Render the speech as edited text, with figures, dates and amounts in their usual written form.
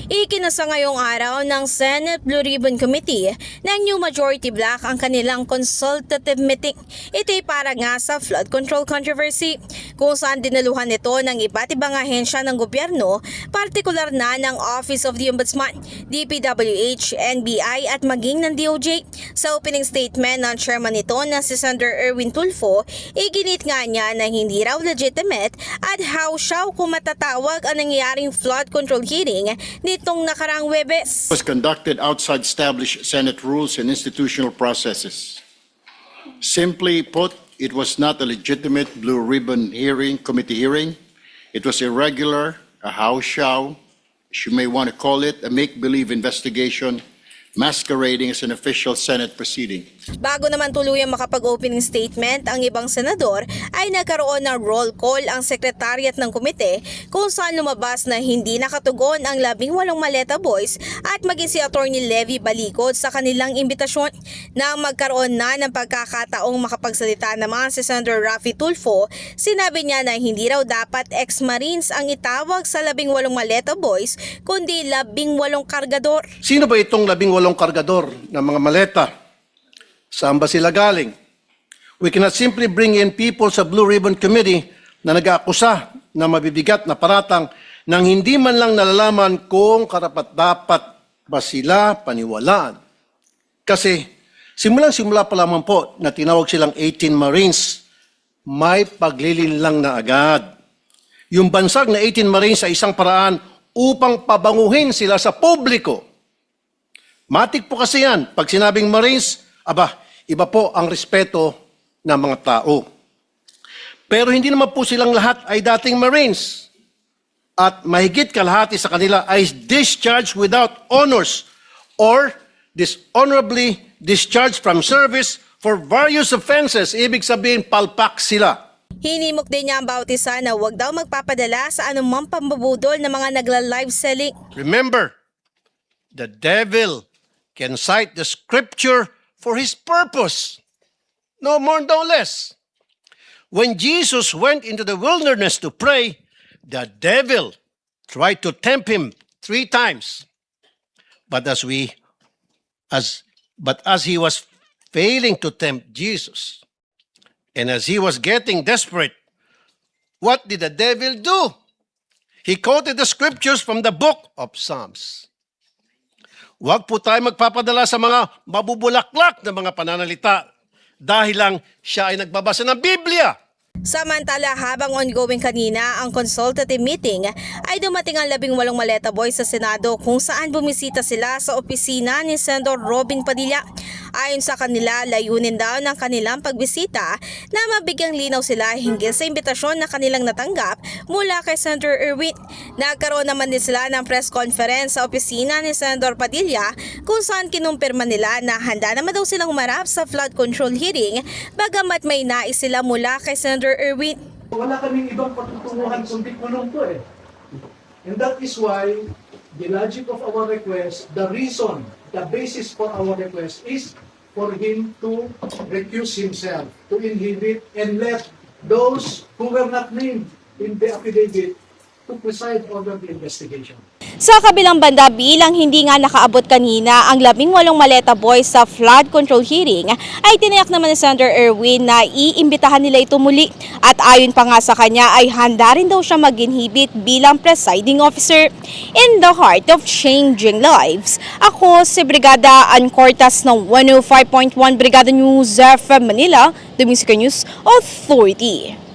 Ikinasa ngayong araw ng Senate Blue Ribbon Committee ng New Majority Bloc ang kanilang consultative meeting. Ito'y para nga sa flood control controversy kung saan dinaluhan nito ng iba't ibang ahensya ng gobyerno, partikular na ng Office of the Ombudsman, DPWH, NBI at maging ng DOJ. Sa opening statement ng chairman nito na si Senator Erwin Tulfo, iginit nga niya na hindi raw legitimate at hausyaw kung matatawag ang nangyayaring flood control hearing nitong nakaraang Huwebes. Was conducted outside established Senate rules and institutional processes. Simply put, it was not a legitimate blue ribbon committee hearing. It was irregular, a house show, as you may want to call it, a make-believe investigation masquerading as an official Senate proceeding. Bago naman tuluyang makapag-opening statement, ang ibang senador ay nagkaroon ng roll call ang sekretariat ng komite kung saan lumabas na hindi nakatugon ang 18 maleta boys at maging si Attorney Levy Balikod sa kanilang imbitasyon. Nang magkaroon na ng pagkakataong makapagsalita naman si Senator Raffy Tulfo, sinabi niya na hindi raw dapat ex-Marines ang itawag sa 18 maleta boys kundi 18 kargador. Sino ba itong 18 kargador ng mga maleta? Saan ba sila galing? We cannot simply bring in people sa Blue Ribbon Committee na nag-aakusa na mabibigat na paratang nang hindi man lang nalalaman kung karapat-dapat ba sila paniwalaan. Kasi simulang-simula pa lamang po na tinawag silang 18 Marines, may paglilinlang na agad. Yung bansag na 18 Marines sa isang paraan upang pabanguhin sila sa publiko. Matik po kasi yan. Pag sinabing Marines, iba po ang respeto ng mga tao. Pero hindi naman po silang lahat ay dating Marines. At mahigit kalahati sa kanila ay discharged without honors or dishonorably discharged from service for various offenses. Ibig sabihin, palpak sila. Hinimok din niya ang bautisa na huwag daw magpapadala sa anumang pambubudol ng mga nagla-live selling. Remember, the devil can cite the scripture for his purpose. No more, no less. When Jesus went into the wilderness to pray, the devil tried to tempt him 3 times. But as he was failing to tempt Jesus, and as he was getting desperate, what did the devil do? He quoted the scriptures from the book of Psalms. Huwag po tayo magpapadala sa mga mabubulaklak na mga pananalita dahil lang siya ay nagbabasa ng Biblia. Samantala, habang ongoing kanina ang consultative meeting, ay dumating ang 18 maleta boys sa Senado kung saan bumisita sila sa opisina ni Senator Robin Padilla. Ayon sa kanila, layunin daw ng kanilang pagbisita na mabigyang linaw sila hinggil sa imbitasyon na kanilang natanggap mula kay Senator Erwin. Nagkaroon naman din sila ng press conference sa opisina ni Senator Padilla kung saan kinumpirma nila na handa naman daw silang humarap sa flood control hearing bagamat may nais sila mula kay Senator Erwin. Wala kaming ibang patutunguhan kundi kulong po eh. And that is why the logic of our request, the reason, the basis for our request is for him to recuse himself, to inhibit and let those who were not named in the affidavit to preside over the investigation. Sa kabilang banda, bilang hindi nga nakaabot kanina ang 18 maleta boys sa flood control hearing, ay tinayak naman ni Senator Erwin na iimbitahan nila ito muli. At ayon pa nga sa kanya ay handa rin daw siya mag-inhibit bilang presiding officer. In the heart of changing lives, ako si Brigada Ann Cortas ng 105.1 Brigada News FM Manila, The Music News Authority.